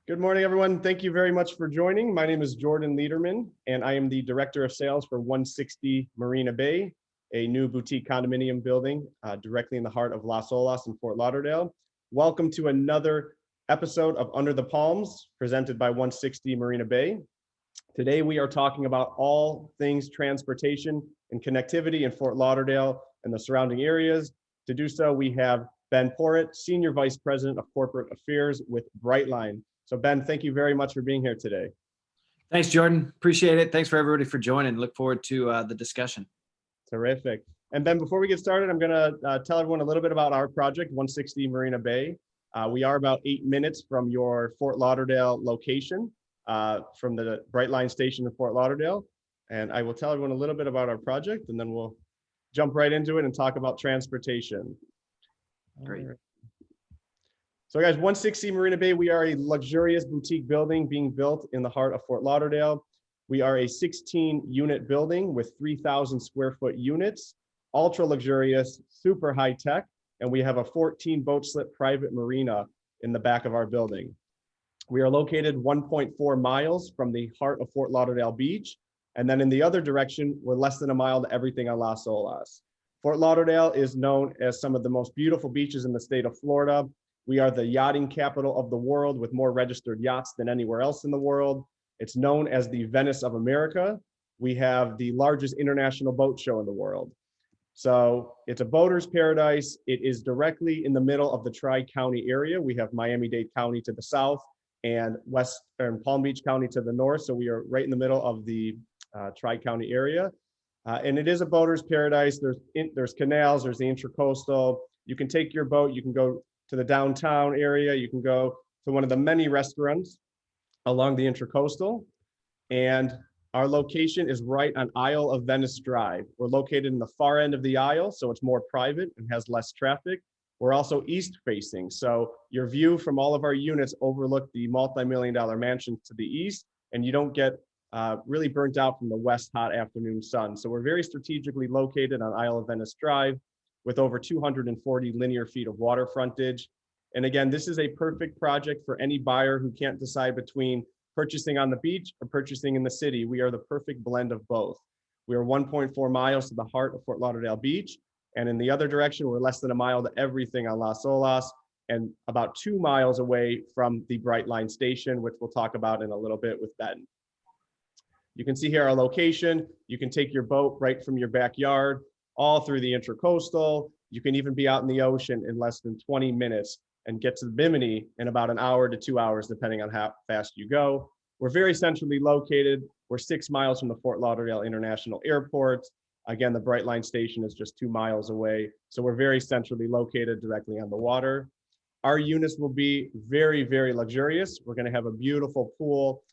Good morning, everyone. Thank you very much for joining. My name is Jordan Lederman, and I am the Director of Sales for 160 Marina Bay, a new boutique condominium building directly in the heart of Las Olas in Fort Lauderdale. Welcome to another episode of Under the Palms, presented by 160 Marina Bay. Today, we are talking about all things transportation and connectivity in Fort Lauderdale and the surrounding areas. To do so, we have Ben Porritt, Senior Vice President of Corporate Affairs with Brightline. So Ben, thank you very much for being here today. Thanks, Jordan. Appreciate it. Thanks for everybody for joining. Look forward to the discussion. Terrific. And Ben, before we get started, I'm going to tell everyone a little bit about our project, 160 Marina Bay. We are about 8 minutes from your Fort Lauderdale location, from the Brightline station in Fort Lauderdale. And I will tell everyone a little bit about our project, and then we'll jump right into it and talk about transportation. Great. So guys, 160 Marina Bay, we are a luxurious boutique building being built in the heart of Fort Lauderdale. We are a 16-unit building with 3,000 square foot units, ultra luxurious, super high tech, and we have a 14 boat slip private marina in the back of our building. We are located 1.4 miles from the heart of Fort Lauderdale Beach, and then in the other direction, we're less than a mile to everything on Las Olas. Fort Lauderdale is known as some of the most beautiful beaches in the state of Florida. We are the yachting capital of the world with more registered yachts than anywhere else in the world. It's known as the Venice of America. We have the largest international boat show in the world. So it's a boater's paradise. It is directly in the middle of the Tri-County area. We have Miami-Dade County to the south and Western Palm Beach County to the north. So we are right in the middle of the Tri-County area. And it is a boater's paradise. There's canals, there's the Intracoastal. You can take your boat, you can go to the downtown area. You can go to one of the many restaurants along the Intracoastal. And our location is right on Isle of Venice Drive. We're located in the far end of the aisle, so it's more private and has less traffic. We're also east facing, so your view from all of our units overlook the multi-million-dollar mansions to the east, and you don't get really burnt out from the west hot afternoon sun. So we're very strategically located on Isle of Venice Drive, with over 240 linear feet of water frontage. And again, this is a perfect project for any buyer who can't decide between purchasing on the beach or purchasing in the city. We are the perfect blend of both. We are 1.4 miles to the heart of Fort Lauderdale Beach. And in the other direction, we're less than a mile to everything on Las Olas and about 2 miles away from the Brightline station, which we'll talk about in a little bit with Ben. You can see here our location. You can take your boat right from your backyard all through the Intracoastal. You can even be out in the ocean in less than 20 minutes and get to Bimini in about an hour to 2 hours, depending on how fast you go. We're very centrally located. We're 6 miles from the Fort Lauderdale International Airport. Again, the Brightline station is just 2 miles away. So we're very centrally located directly on the water. Our units will be very, very luxurious. We're gonna have a beautiful pool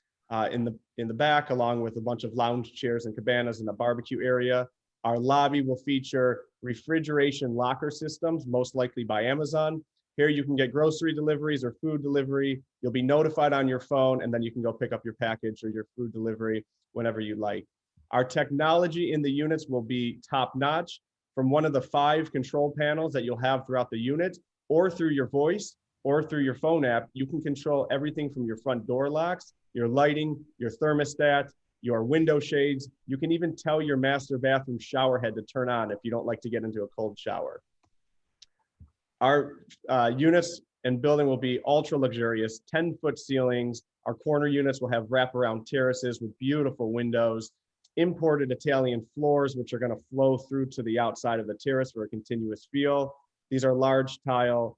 in the back, along with a bunch of lounge chairs and cabanas in a barbecue area. Our lobby will feature refrigeration locker systems, most likely by Amazon. Here you can get grocery deliveries or food delivery. You'll be notified on your phone, and then you can go pick up your package or your food delivery whenever you like. Our technology in the units will be top-notch. From one of the 5 control panels that you'll have throughout the unit, or through your voice, or through your phone app, you can control everything from your front door locks, your lighting, your thermostat, your window shades. You can even tell your master bathroom shower head to turn on if you don't like to get into a cold shower. Our units and building will be ultra luxurious, 10-foot ceilings. Our corner units will have wraparound terraces with beautiful windows, imported Italian floors, which are going to flow through to the outside of the terrace for a continuous feel. These are large tile,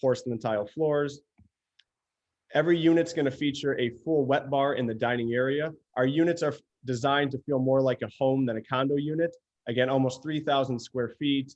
porcelain tile floors. Every unit's going to feature a full wet bar in the dining area. Our units are designed to feel more like a home than a condo unit. Again, almost 3,000 square feet.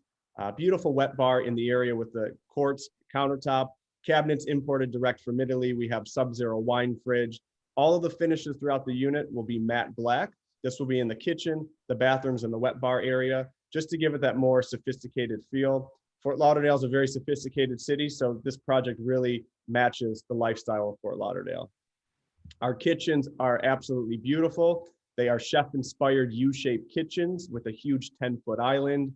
Beautiful wet bar in the area with the quartz countertop, cabinets imported direct from Italy. We have Sub-Zero wine fridge. All of the finishes throughout the unit will be matte black. This will be in the kitchen, the bathrooms, and the wet bar area, just to give it that more sophisticated feel. Fort Lauderdale is a very sophisticated city, so this project really matches the lifestyle of Fort Lauderdale. Our kitchens are absolutely beautiful. They are chef-inspired U-shaped kitchens with a huge 10-foot island,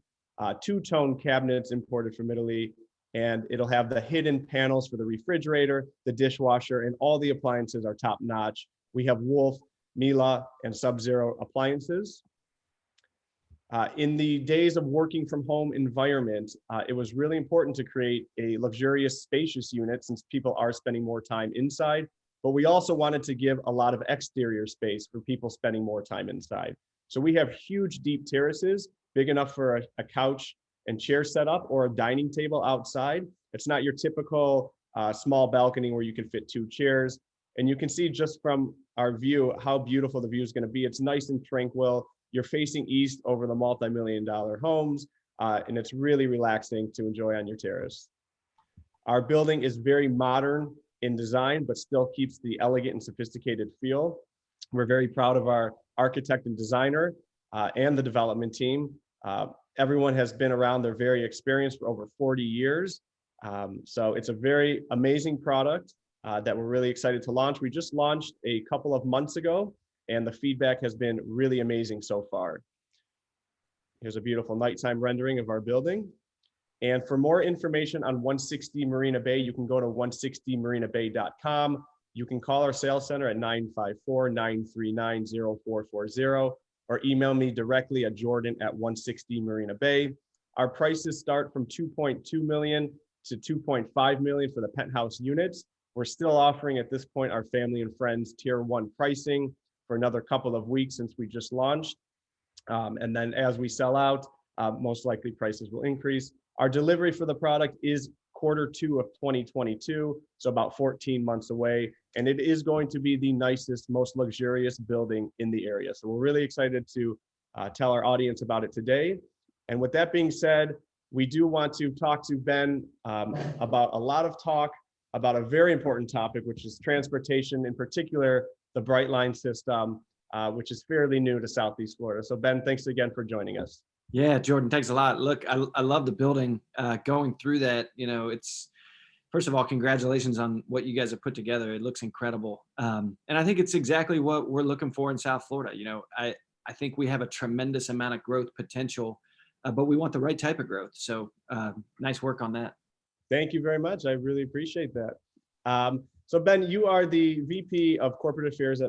two-tone cabinets imported from Italy, and it'll have the hidden panels for the refrigerator, the dishwasher, and all the appliances are top notch. We have Wolf, Miele, and Sub-Zero appliances. In the days of working from home environment, it was really important to create a luxurious, spacious unit since people are spending more time inside, but we also wanted to give a lot of exterior space for people spending more time inside. So we have huge deep terraces, big enough for a couch and chair setup or a dining table outside. It's not your typical small balcony where you can fit 2 chairs. And you can see just from our view how beautiful the view is going to be. It's nice and tranquil. You're facing east over the multi-million-dollar homes, and it's really relaxing to enjoy on your terrace. Our building is very modern in design, but still keeps the elegant and sophisticated feel. We're very proud of our architect and designer and the development team. Everyone has been around, they're very experienced for over 40 years. So it's a very amazing product that we're really excited to launch. We just launched a couple of months ago, and the feedback has been really amazing so far. Here's a beautiful nighttime rendering of our building. And for more information on 160 Marina Bay, you can go to 160marinabay.com. You can call our sales center at 954-939-0440 or email me directly at jordan@160 Marina Bay. Our prices start from $2.2 million to $2.5 million for the penthouse units. We're still offering at this point our family and friends tier 1 pricing for another couple of weeks since we just launched. And then as we sell out, most likely prices will increase. Our delivery for the product is Q2 of 2022, so about 14 months away. And it is going to be the nicest, most luxurious building in the area. So we're really excited to tell our audience about it today. And with that being said, we do want to talk to Ben about a lot of talk about a very important topic, which is transportation, in particular, the Brightline system, which is fairly new to Southeast Florida. So Ben, thanks again for joining us. Yeah, Jordan, thanks a lot. Look, I love the building. Going through that, it's, first of all, congratulations on what you guys have put together. It looks incredible. And I think it's exactly what we're looking for in South Florida. I think we have a tremendous amount of growth potential, but we want the right type of growth. So nice work on that. Thank you very much. I really appreciate that. So Ben, you are the VP of Corporate Affairs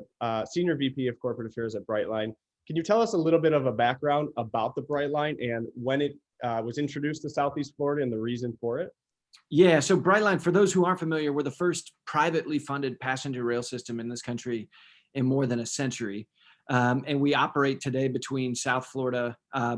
Senior VP of Corporate Affairs at Brightline. Can you tell us a little bit of a background about the Brightline and when it was introduced to Southeast Florida and the reason for it? Yeah, so Brightline, for those who aren't familiar, we're the first privately funded passenger rail system in this country in more than a century. And we operate today between South Florida,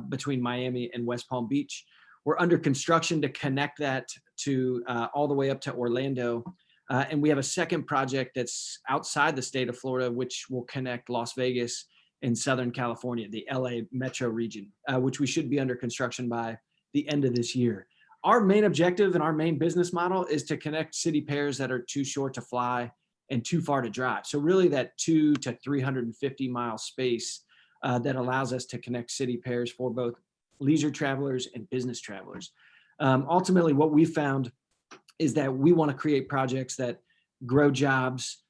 between Miami and West Palm Beach. We're under construction to connect that to all the way up to Orlando. And we have a second project that's outside the state of Florida, which will connect Las Vegas and Southern California, the LA metro region, which we should be under construction by the end of this year. Our main objective and our main business model is to connect city pairs that are too short to fly and too far to drive. So really that 200 to 350 mile space that allows us to connect city pairs for both leisure travelers and business travelers. Ultimately, what we found is that we want to create projects that grow jobs,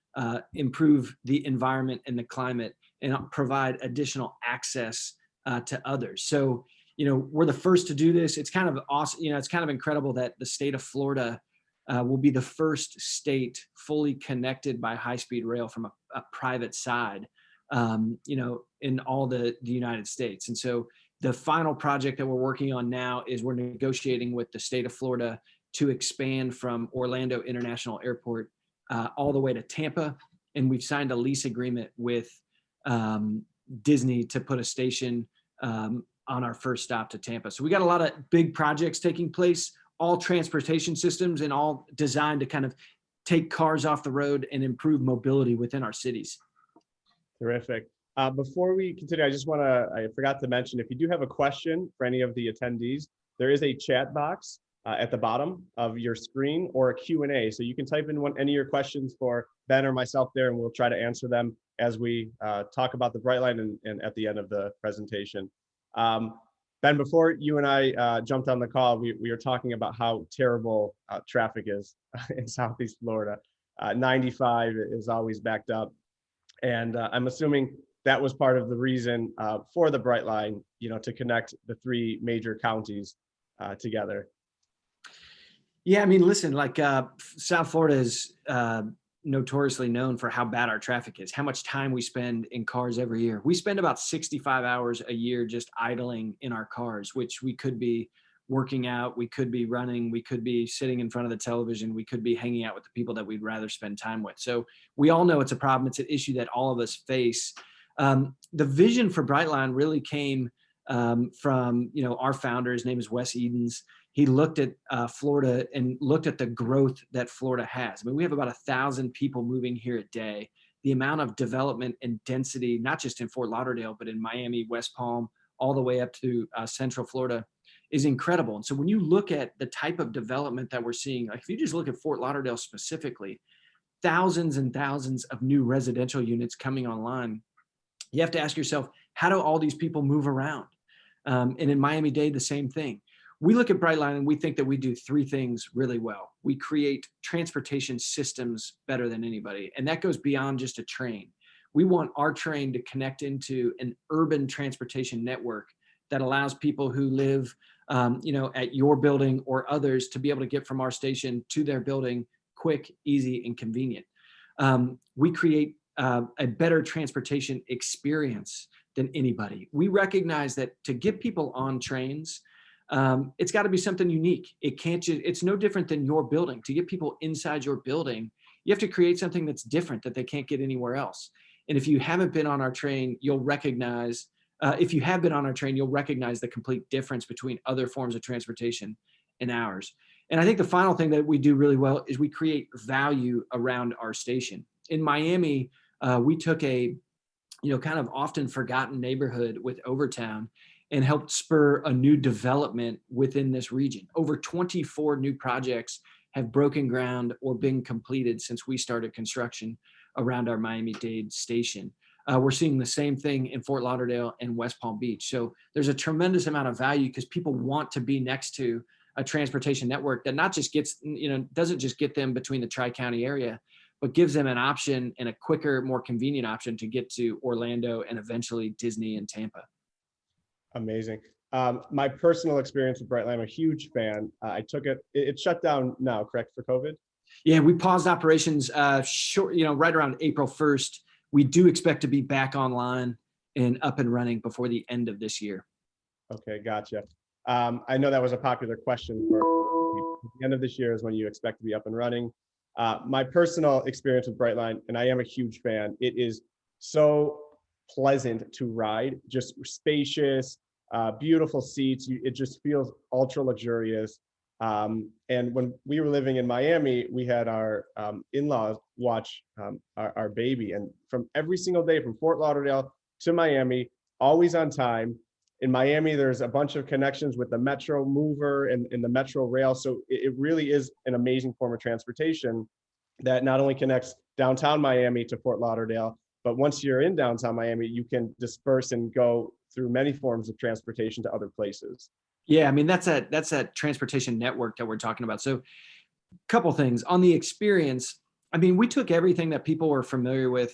improve the environment and the climate, and provide additional access to others. So, we're the first to do this. It's kind of awesome. It's kind of incredible that the state of Florida will be the first state fully connected by high-speed rail from a private side, in all the United States. And so the final project that we're working on now is we're negotiating with the state of Florida to expand from Orlando International Airport all the way to Tampa. And we've signed a lease agreement with Disney to put a station on our first stop to Tampa. So we got a lot of big projects taking place, all transportation systems and all designed to kind of take cars off the road and improve mobility within our cities. Terrific. Before we continue, I forgot to mention, if you do have a question for any of the attendees, there is a chat box at the bottom of your screen or a Q&A. So you can type in any of your questions for Ben or myself there, and we'll try to answer them as we talk about the Brightline and at the end of the presentation. Ben, before you and I jumped on the call, we were talking about how terrible traffic is in Southeast Florida. 95 is always backed up. And I'm assuming that was part of the reason for the Brightline, to connect the 3 major counties together. Yeah, I mean, listen, like South Florida is notoriously known for how bad our traffic is, how much time we spend in cars every year. We spend about 65 hours a year just idling in our cars, which we could be working out, we could be running, we could be sitting in front of the television, we could be hanging out with the people that we'd rather spend time with. So we all know it's a problem. It's an issue that all of us face. The vision for Brightline really came from, our founder. His name is Wes Edens. He looked at Florida and looked at the growth that Florida has. I mean, we have about 1,000 people moving here a day. The amount of development and density, not just in Fort Lauderdale, but in Miami, West Palm, all the way up to Central Florida, is incredible. And so when you look at the type of development that we're seeing, like if you just look at Fort Lauderdale specifically, thousands and thousands of new residential units coming online, you have to ask yourself, how do all these people move around? And in Miami-Dade, the same thing. We look at Brightline and we think that we do three things really well. We create transportation systems better than anybody, and that goes beyond just a train. We want our train to connect into an urban transportation network that allows people who live, at your building or others to be able to get from our station to their building quick, easy, and convenient. We create a better transportation experience than anybody. We recognize that to get people on trains, it's got to be something unique. It's no different than your building. To get people inside your building, you have to create something that's different that they can't get anywhere else. And if you haven't been on our train, you'll recognize, if you have been on our train, you'll recognize the complete difference between other forms of transportation and ours. And I think the final thing that we do really well is we create value around our station. In Miami, we took a, kind of often forgotten neighborhood with Overtown and helped spur a new development within this region. Over 24 new projects have broken ground or been completed since we started construction around our Miami-Dade station. We're seeing the same thing in Fort Lauderdale and West Palm Beach. So there's a tremendous amount of value because people want to be next to a transportation network that not just gets, doesn't just get them between the Tri-County area, but gives them an option and a quicker, more convenient option to get to Orlando and eventually Disney and Tampa. Amazing. My personal experience with Brightline, I'm a huge fan. I took it, it's shut down now, correct, for COVID? Yeah, we paused operations right around April 1st. We do expect to be back online and up and running before the end of this year. Okay, gotcha. I know that was a popular question for the end of this year is when you expect to be up and running. My personal experience with Brightline, and I am a huge fan, it is so pleasant to ride, just spacious, beautiful seats. It just feels ultra luxurious. And when we were living in Miami, we had our in-laws watch our baby, and from every single day from Fort Lauderdale to Miami, always on time. In Miami, there's a bunch of connections with the Metro Mover and the Metro Rail. So it really is an amazing form of transportation that not only connects downtown Miami to Fort Lauderdale, but once you're in downtown Miami, you can disperse and go through many forms of transportation to other places. Yeah, I mean, that's that transportation network that we're talking about. So a couple things on the experience. I mean, we took everything that people were familiar with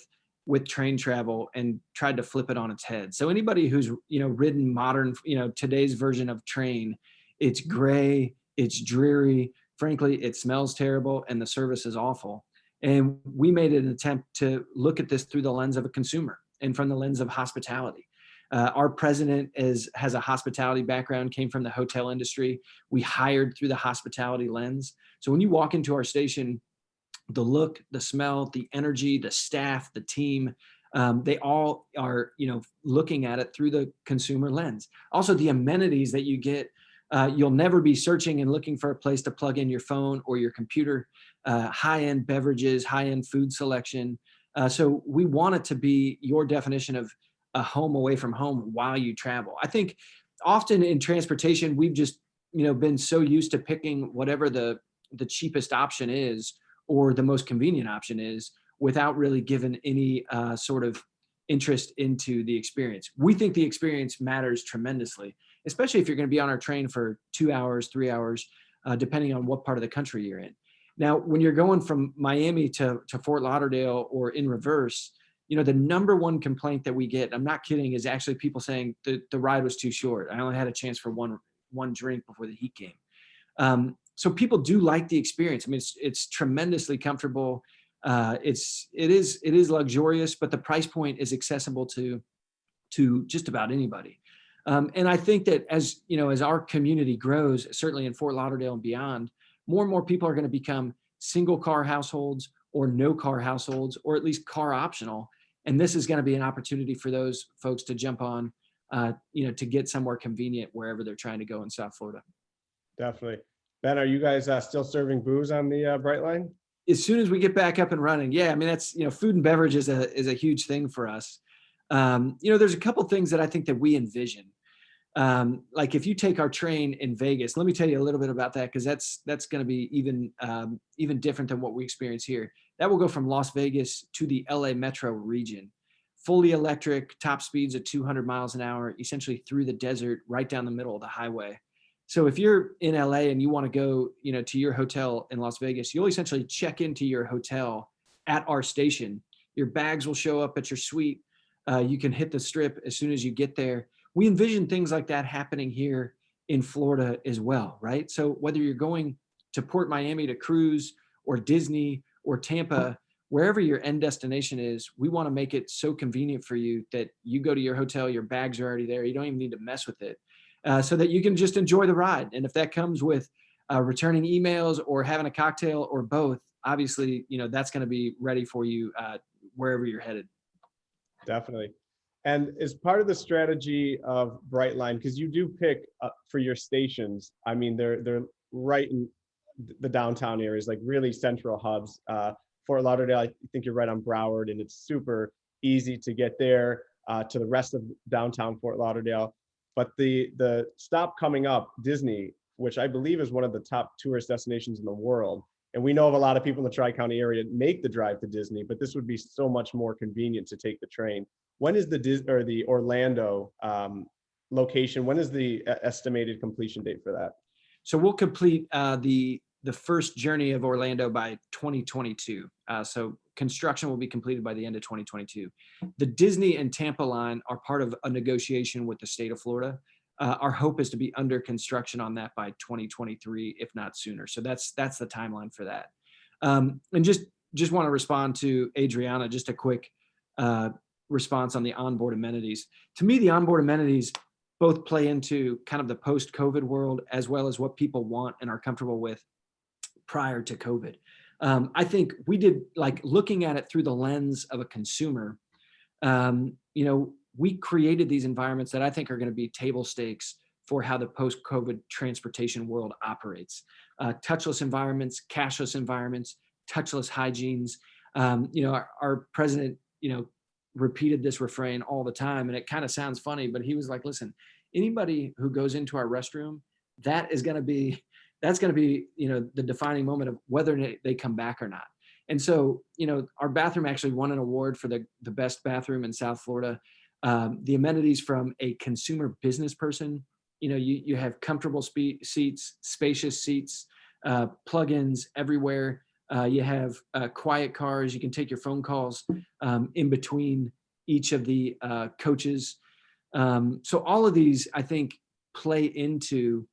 train travel and tried to flip it on its head. So anybody who's, ridden modern, today's version of train, it's gray, it's dreary, frankly, it smells terrible, and the service is awful. And we made an attempt to look at this through the lens of a consumer and from the lens of hospitality. Our president has a hospitality background, came from the hotel industry. We hired through the hospitality lens. So when you walk into our station, the look, the smell, the energy, the staff, the team, they all are, looking at it through the consumer lens. Also, the amenities that you get, you'll never be searching and looking for a place to plug in your phone or your computer, high-end beverages, high-end food selection. So we want it to be your definition of a home away from home while you travel. I think often in transportation, we've just, been so used to picking whatever the cheapest option is or the most convenient option is without really giving any sort of interest into the experience. We think the experience matters tremendously, especially if you're going to be on our train for 2 hours, 3 hours, depending on what part of the country you're in. Now, when you're going from Miami to Fort Lauderdale or in reverse, the number one complaint that we get, I'm not kidding, is actually people saying the ride was too short. I only had a chance for one drink before the heat came. so people do like the experience. I mean, it's tremendously comfortable. It is luxurious, but the price point is accessible to just about anybody. And I think that as our community grows, certainly in Fort Lauderdale and beyond, more and more people are going to become single car households or no car households, or at least car optional. And this is going to be an opportunity for those folks to jump on, to get somewhere convenient wherever they're trying to go in South Florida. Definitely. Ben, are you guys still serving booze on the Brightline? As soon as we get back up and running, yeah. I mean, that's, food and beverage is a huge thing for us. There's a couple things that I think that we envision. Like if you take our train in Vegas, let me tell you a little bit about that, because that's going to be even different than what we experience here. That will go from Las Vegas to the LA metro region, fully electric, top speeds at 200 miles an hour, essentially through the desert, right down the middle of the highway. So if you're in LA and you want to go, to your hotel in Las Vegas, you'll essentially check into your hotel at our station. Your bags will show up at your suite. You can hit the strip as soon as you get there. We envision things like that happening here in Florida as well, right? So whether you're going to Port Miami to cruise, or Disney or Tampa, wherever your end destination is, we want to make it so convenient for you that you go to your hotel, your bags are already there. You don't even need to mess with it, so that you can just enjoy the ride. And if that comes with returning emails or having a cocktail or both, obviously, that's going to be ready for you wherever you're headed. Definitely. And as part of the strategy of Brightline, because you do pick for your stations, I mean, they're right in the downtown areas, like really central hubs. Fort Lauderdale, I think you're right on Broward, and it's super easy to get there to the rest of downtown Fort Lauderdale. But the stop coming up, Disney, which I believe is one of the top tourist destinations in the world. And we know of a lot of people in the Tri-County area make the drive to Disney, but this would be so much more convenient to take the train. When is the Orlando location? When is the estimated completion date for that? So we'll complete the first journey of Orlando by 2022. So construction will be completed by the end of 2022. The Disney and Tampa line are part of a negotiation with the state of Florida. Our hope is to be under construction on that by 2023, if not sooner. So that's the timeline for that. And just want to respond to Adriana, just a quick response on the onboard amenities. To me, the onboard amenities both play into kind of the post-COVID world, as well as what people want and are comfortable with prior to COVID. I think we did, like, looking at it through the lens of a consumer, we created these environments that I think are going to be table stakes for how the post-COVID transportation world operates. Touchless environments, cashless environments, touchless hygienes. Our president, repeated this refrain all the time, and it kind of sounds funny, but he was like, listen, anybody who goes into our restroom, that's going to be, the defining moment of whether they come back or not. And so, our bathroom actually won an award for the best bathroom in South Florida. The amenities from a consumer business person, you have comfortable seats, spacious seats, plug-ins everywhere. You have quiet cars. You can take your phone calls in between each of the coaches. So all of these, I think, play into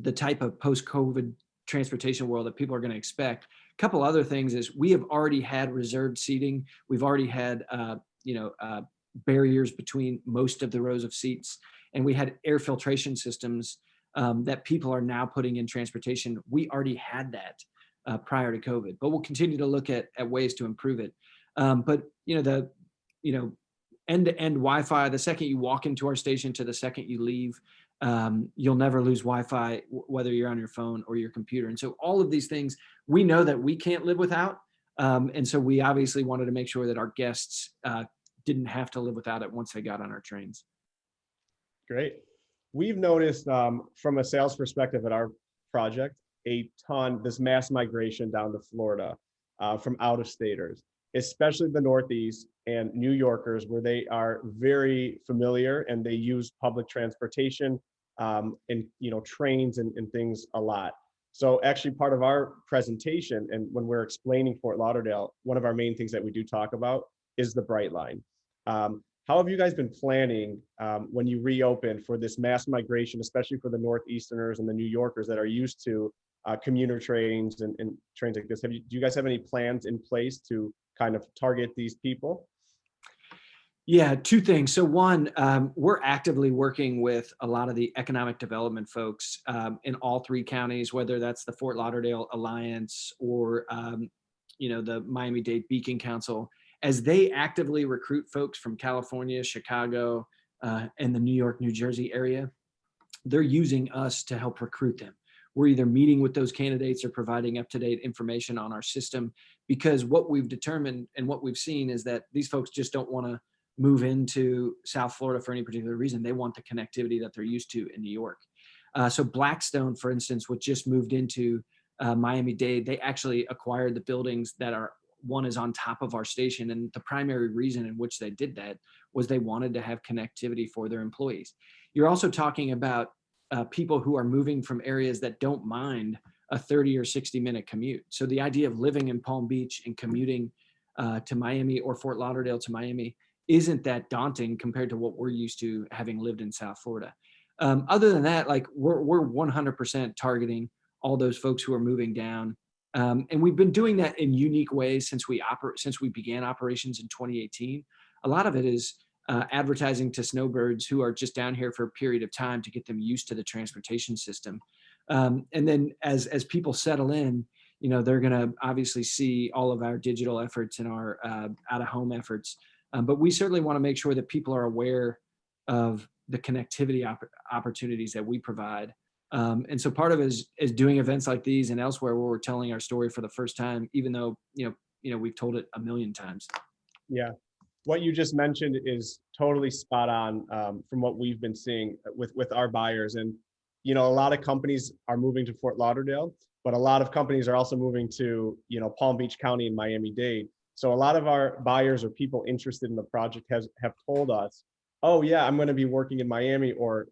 the type of post-COVID transportation world that people are going to expect. A couple other things is we have already had reserved seating. We've already had, barriers between most of the rows of seats. And we had air filtration systems that people are now putting in transportation. We already had that prior to COVID, but we'll continue to look at ways to improve it. But end-to-end Wi-Fi, the second you walk into our station to the second you leave, you'll never lose Wi-Fi, whether you're on your phone or your computer. And so all of these things we know that we can't live without. And so we obviously wanted to make sure that our guests didn't have to live without it once they got on our trains. Great. We've noticed from a sales perspective at our project, this mass migration down to Florida from out-of-staters, especially the Northeast and New Yorkers, where they are very familiar and they use public transportation and trains and things a lot. So actually part of our presentation, and when we're explaining Fort Lauderdale, one of our main things that we do talk about is the Brightline. How have you guys been planning when you reopen for this mass migration, especially for the Northeasterners and the New Yorkers that are used to commuter trains and trains like this. Do you guys have any plans in place to kind of target these people? Yeah, two things. So one, we're actively working with a lot of the economic development folks in all three counties, whether that's the Fort Lauderdale Alliance or the Miami-Dade Beacon Council, as they actively recruit folks from California, Chicago, and the New York, New Jersey area. They're using us to help recruit them. We're either meeting with those candidates or providing up-to-date information on our system, because what we've determined and what we've seen is that these folks just don't want to move into South Florida for any particular reason. They want the connectivity that they're used to in New York. So Blackstone, for instance, which just moved into Miami-Dade, they actually acquired the buildings that are, one is on top of our station. And the primary reason in which they did that was they wanted to have connectivity for their employees. You're also talking about people who are moving from areas that don't mind a 30 or 60-minute commute. So the idea of living in Palm Beach and commuting to Miami or Fort Lauderdale to Miami isn't that daunting compared to what we're used to having lived in South Florida. Other than that, like we're 100% targeting all those folks who are moving down. And we've been doing that in unique ways since we began operations in 2018. A lot of it is advertising to snowbirds who are just down here for a period of time to get them used to the transportation system. And then as people settle in, they're going to obviously see all of our digital efforts and our out-of-home efforts. But we certainly want to make sure that people are aware of the connectivity opportunities that we provide. And so part of it is doing events like these and elsewhere where we're telling our story for the first time, even though, we've told it a million times. Yeah. What you just mentioned is totally spot on from what we've been seeing with our buyers. And, a lot of companies are moving to Fort Lauderdale, but a lot of companies are also moving to, Palm Beach County and Miami-Dade. So a lot of our buyers or people interested in the project have told us, oh yeah, I'm going to be working in Miami or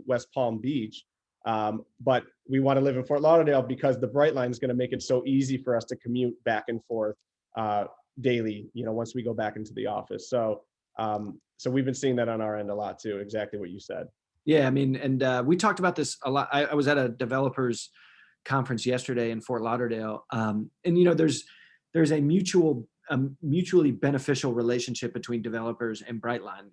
West Palm Beach, but we want to live in Fort Lauderdale because the Brightline is going to make it so easy for us to commute back and forth daily, once we go back into the office. So we've been seeing that on our end a lot too, exactly what you said. Yeah, I mean, and we talked about this a lot. I was at a developers conference yesterday in Fort Lauderdale, and there's a mutually beneficial relationship between developers and Brightline.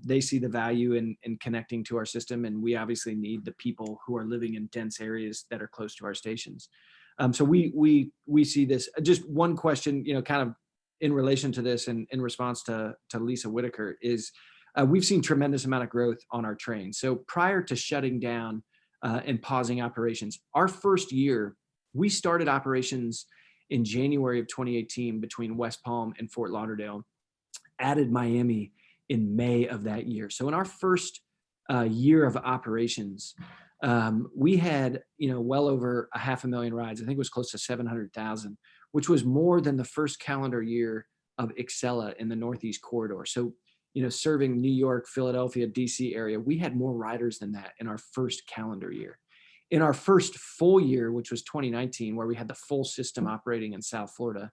They see the value in connecting to our system, and we obviously need the people who are living in dense areas that are close to our stations. So we see this. Just one question, kind of in relation to this and in response to Lisa Whitaker is, we've seen tremendous amount of growth on our train. So prior to shutting down and pausing operations, our first year, we started operations in January of 2018 between West Palm and Fort Lauderdale, added Miami in May of that year. So in our first year of operations, we had, well over 500,000 rides. I think it was close to 700,000, which was more than the first calendar year of Excella in the Northeast Corridor. So, serving New York, Philadelphia, DC area, we had more riders than that in our first calendar year. In our first full year, which was 2019, where we had the full system operating in South Florida,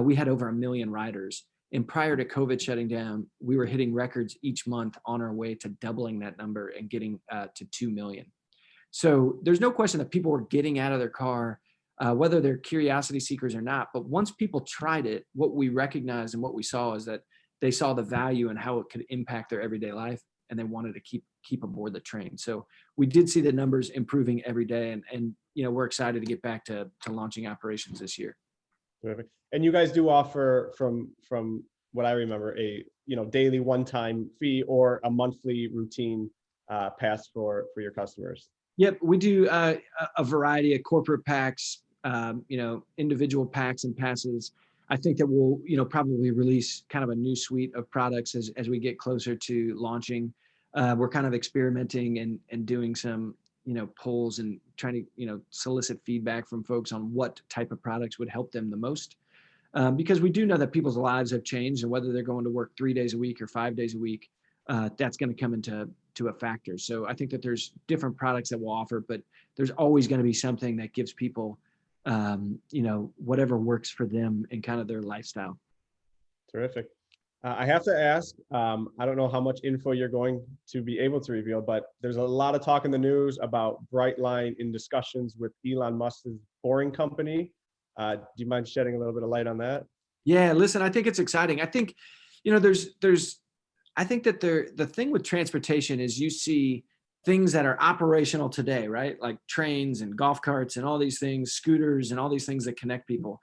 we had over 1 million riders. And prior to COVID shutting down, we were hitting records each month on our way to doubling that number and getting to 2 million. So there's no question that people were getting out of their car, whether they're curiosity seekers or not. But once people tried it, what we recognized and what we saw is that they saw the value and how it could impact their everyday life, and they wanted to keep aboard the train. So we did see the numbers improving every day, and we're excited to get back to launching operations this year. Perfect. And you guys do offer, from what I remember, a daily one-time fee or a monthly routine pass for your customers. Yep, we do a variety of corporate packs, individual packs and passes. I think that we'll, probably release kind of a new suite of products as we get closer to launching. We're kind of experimenting and doing some, polls and trying to, solicit feedback from folks on what type of products would help them the most. Because we do know that people's lives have changed, and whether they're going to work 3 days a week or 5 days a week, that's going to come into a factor. So I think that there's different products that we'll offer, but there's always going to be something that gives people, whatever works for them and kind of their lifestyle. Terrific. I have to ask, I don't know how much info you're going to be able to reveal, but there's a lot of talk in the news about Brightline in discussions with Elon Musk's Boring Company. Do you mind shedding a little bit of light on that? Yeah, listen, I think it's exciting. I think, I think that the thing with transportation is you see things that are operational today, right? Like trains and golf carts and all these things, scooters and all these things that connect people.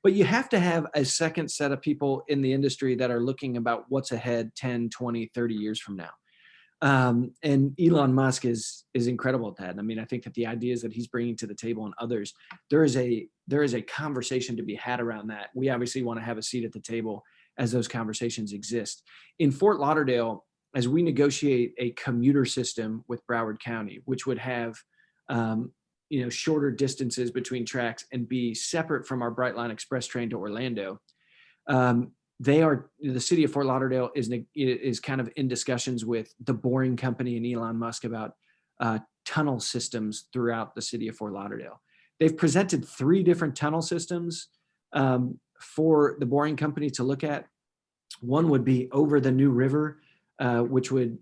But you have to have a second set of people in the industry that are looking about what's ahead 10, 20, 30 years from now. And Elon Musk is incredible at that. I mean, I think that the ideas that he's bringing to the table and others, there is a conversation to be had around that. We obviously want to have a seat at the table as those conversations exist. In Fort Lauderdale, as we negotiate a commuter system with Broward County, which would have shorter distances between tracks and be separate from our Brightline Express train to Orlando. The city of Fort Lauderdale is kind of in discussions with the Boring Company and Elon Musk about tunnel systems throughout the city of Fort Lauderdale. They've presented 3 different tunnel systems for the Boring Company to look at. One would be over the New River, which would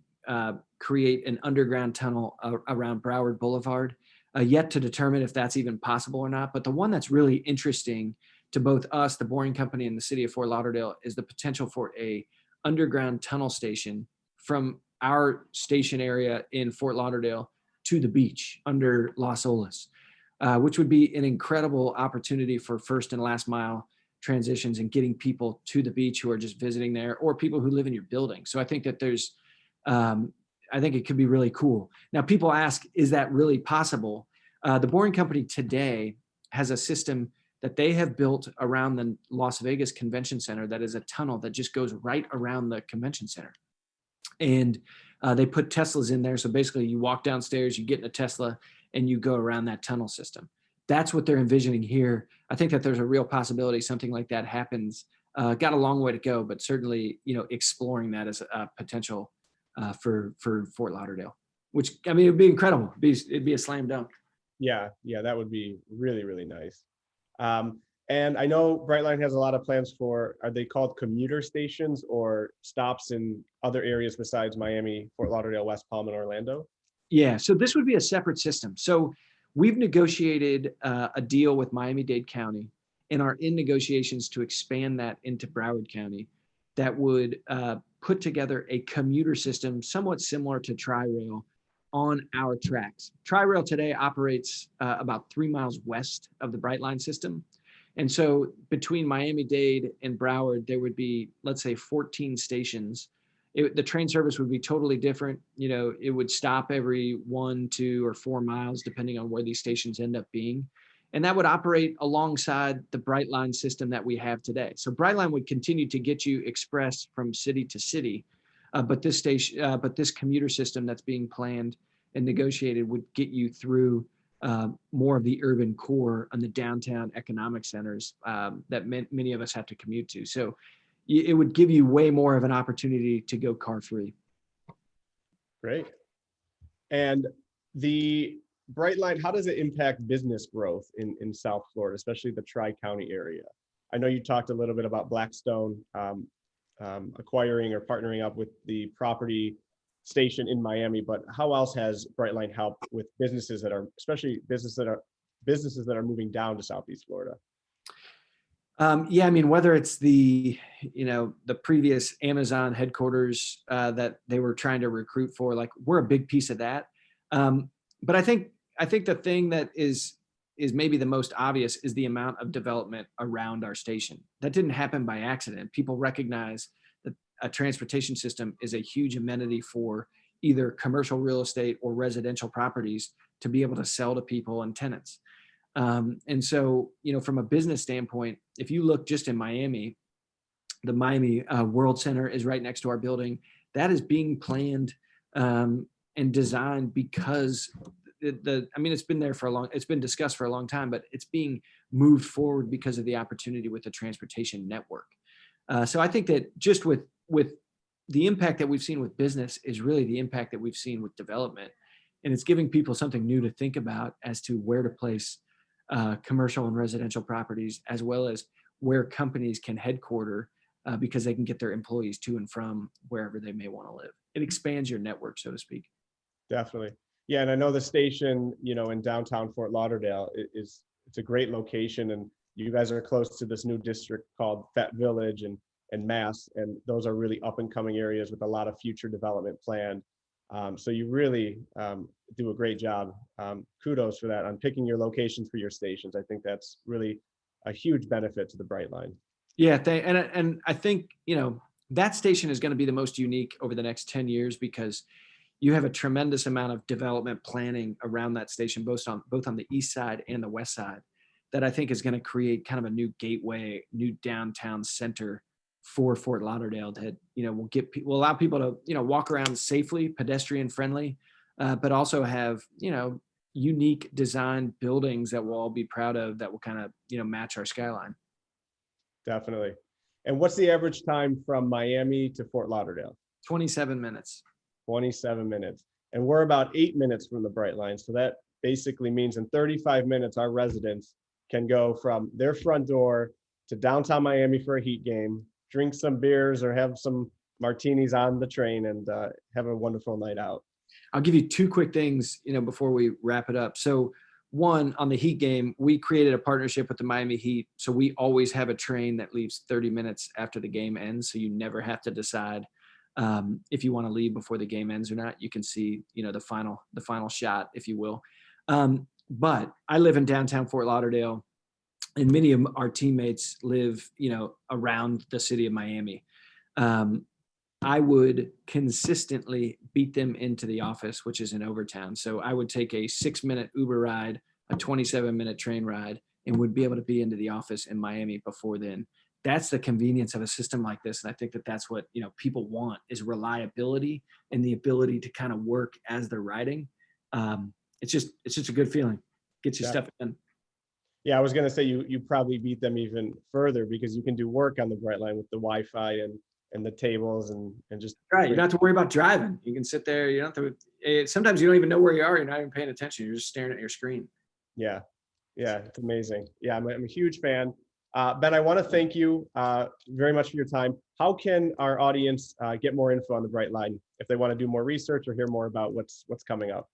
create an underground tunnel around Broward Boulevard. Yet to determine if that's even possible or not. But the one that's really interesting to both us, the Boring Company, and the city of Fort Lauderdale is the potential for a underground tunnel station from our station area in Fort Lauderdale to the beach under Las Olas, which would be an incredible opportunity for first and last mile transitions and getting people to the beach who are just visiting there, or people who live in your building. So I think that I think it could be really cool. Now, people ask, is that really possible? The Boring Company today has a system that they have built around the Las Vegas Convention Center that is a tunnel that just goes right around the convention center. And they put Teslas in there. So basically you walk downstairs, you get in a Tesla, and you go around that tunnel system. That's what they're envisioning here. I think that there's a real possibility something like that happens. Got a long way to go, but certainly, exploring that as a potential for Fort Lauderdale, which, I mean, it'd be incredible. It'd be a slam dunk. Yeah, that would be really, really nice. And I know Brightline has a lot of plans for, are they called commuter stations or stops in other areas besides Miami, Fort Lauderdale, West Palm, and Orlando? Yeah, so this would be a separate system. So we've negotiated a deal with Miami-Dade County and are in negotiations to expand that into Broward County that would put together a commuter system somewhat similar to Tri-Rail on our tracks. Tri-Rail today operates about 3 miles west of the Brightline system. And so between Miami-Dade and Broward, there would be, let's say, 14 stations. The train service would be totally different. It would stop every 1, 2, or 4 miles, depending on where these stations end up being. And that would operate alongside the Brightline system that we have today. So Brightline would continue to get you express from city to city, but this commuter system that's being planned and negotiated would get you through more of the urban core and the downtown economic centers that many of us have to commute to. So it would give you way more of an opportunity to go car free. Great. And the Brightline, how does it impact business growth in South Florida, especially the Tri-County area? I know you talked a little bit about Blackstone acquiring or partnering up with the property station in Miami, but how else has Brightline helped with businesses that are, especially businesses that are moving down to Southeast Florida? Yeah, I mean, whether it's the previous Amazon headquarters that they were trying to recruit for, like, we're a big piece of that. But I think the thing that is maybe the most obvious is the amount of development around our station. That didn't happen by accident. People recognize that a transportation system is a huge amenity for either commercial real estate or residential properties to be able to sell to people and tenants. And so, from a business standpoint, if you look just in Miami, the Miami World Center is right next to our building. That is being planned and designed because it's been there for it's been discussed for a long time, but it's being moved forward because of the opportunity with the transportation network. So I think that just with the impact that we've seen with business is really the impact that we've seen with development. And it's giving people something new to think about as to where to place commercial and residential properties, as well as where companies can headquarter because they can get their employees to and from wherever they may want to live. It expands your network, so to speak. Definitely. Yeah, and I know the station, in downtown Fort Lauderdale it's a great location, and you guys are close to this new district called Fett Village and Mass, and those are really up and coming areas with a lot of future development planned. So you really do a great job. Kudos for that on picking your locations for your stations. I think that's really a huge benefit to the Brightline. Yeah, and I think, that station is going to be the most unique over the next 10 years because you have a tremendous amount of development planning around that station, both on the east side and the west side, that I think is going to create kind of a new gateway, new downtown center for Fort Lauderdale that, will allow people to, walk around safely, pedestrian friendly, but also have, unique design buildings that we'll all be proud of that will kind of, match our skyline. Definitely. And what's the average time from Miami to Fort Lauderdale? 27 minutes. 27 minutes. And we're about 8 minutes from the Brightline. So that basically means in 35 minutes, our residents can go from their front door to downtown Miami for a Heat game, drink some beers or have some martinis on the train, and have a wonderful night out. I'll give you two quick things, before we wrap it up. So one, on the Heat game, we created a partnership with the Miami Heat. So we always have a train that leaves 30 minutes after the game ends. So you never have to decide if you want to leave before the game ends or not. You can see, the final shot, if you will. But I live in downtown Fort Lauderdale, and many of our teammates live, around the city of Miami. I would consistently beat them into the office, which is in Overtown. So I would take a 6-minute Uber ride, a 27-minute train ride, and would be able to be into the office in Miami before then. That's the convenience of a system like this. And I think that that's what, people want, is reliability and the ability to kind of work as they're riding. It's just a good feeling. Get your stuff done. Yeah, I was going to say you probably beat them even further because you can do work on the Brightline with the Wi-Fi and the tables and just right. You don't have to worry about driving. You can sit there. You don't have to. Sometimes you don't even know where you are. You're not even paying attention. You're just staring at your screen. Yeah, it's amazing. Yeah, I'm a huge fan. Ben, I want to thank you very much for your time. How can our audience get more info on the Brightline if they want to do more research or hear more about what's coming up?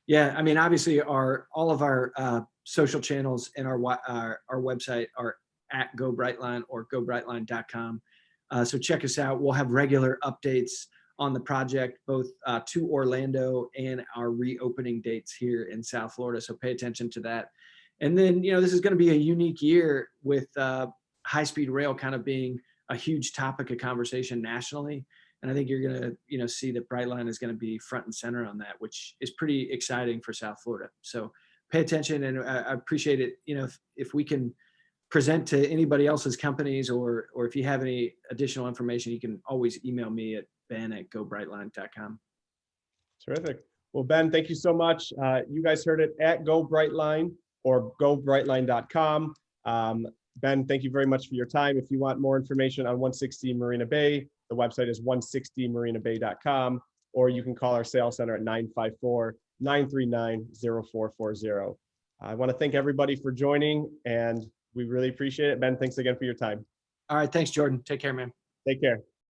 Yeah, I mean, obviously, all of our social channels and our website are at Go Brightline or gobrightline.com. So check us out. We'll have regular updates on the project, both to Orlando and our reopening dates here in South Florida. So pay attention to that. And then, this is going to be a unique year with high-speed rail kind of being a huge topic of conversation nationally. And I think you're going to, see that Brightline is going to be front and center on that, which is pretty exciting for South Florida. So pay attention, and I appreciate it. If we can present to anybody else's companies, or if you have any additional information, you can always email me at ben@gobrightline.com. Terrific. Well, Ben, thank you so much. You guys heard it at Go Brightline or gobrightline.com. Ben, thank you very much for your time. If you want more information on 160 Marina Bay, the website is 160marinabay.com, or you can call our sales center at 954-939-0440. I want to thank everybody for joining, and we really appreciate it. Ben, thanks again for your time. All right. Thanks, Jordan. Take care, man. Take care.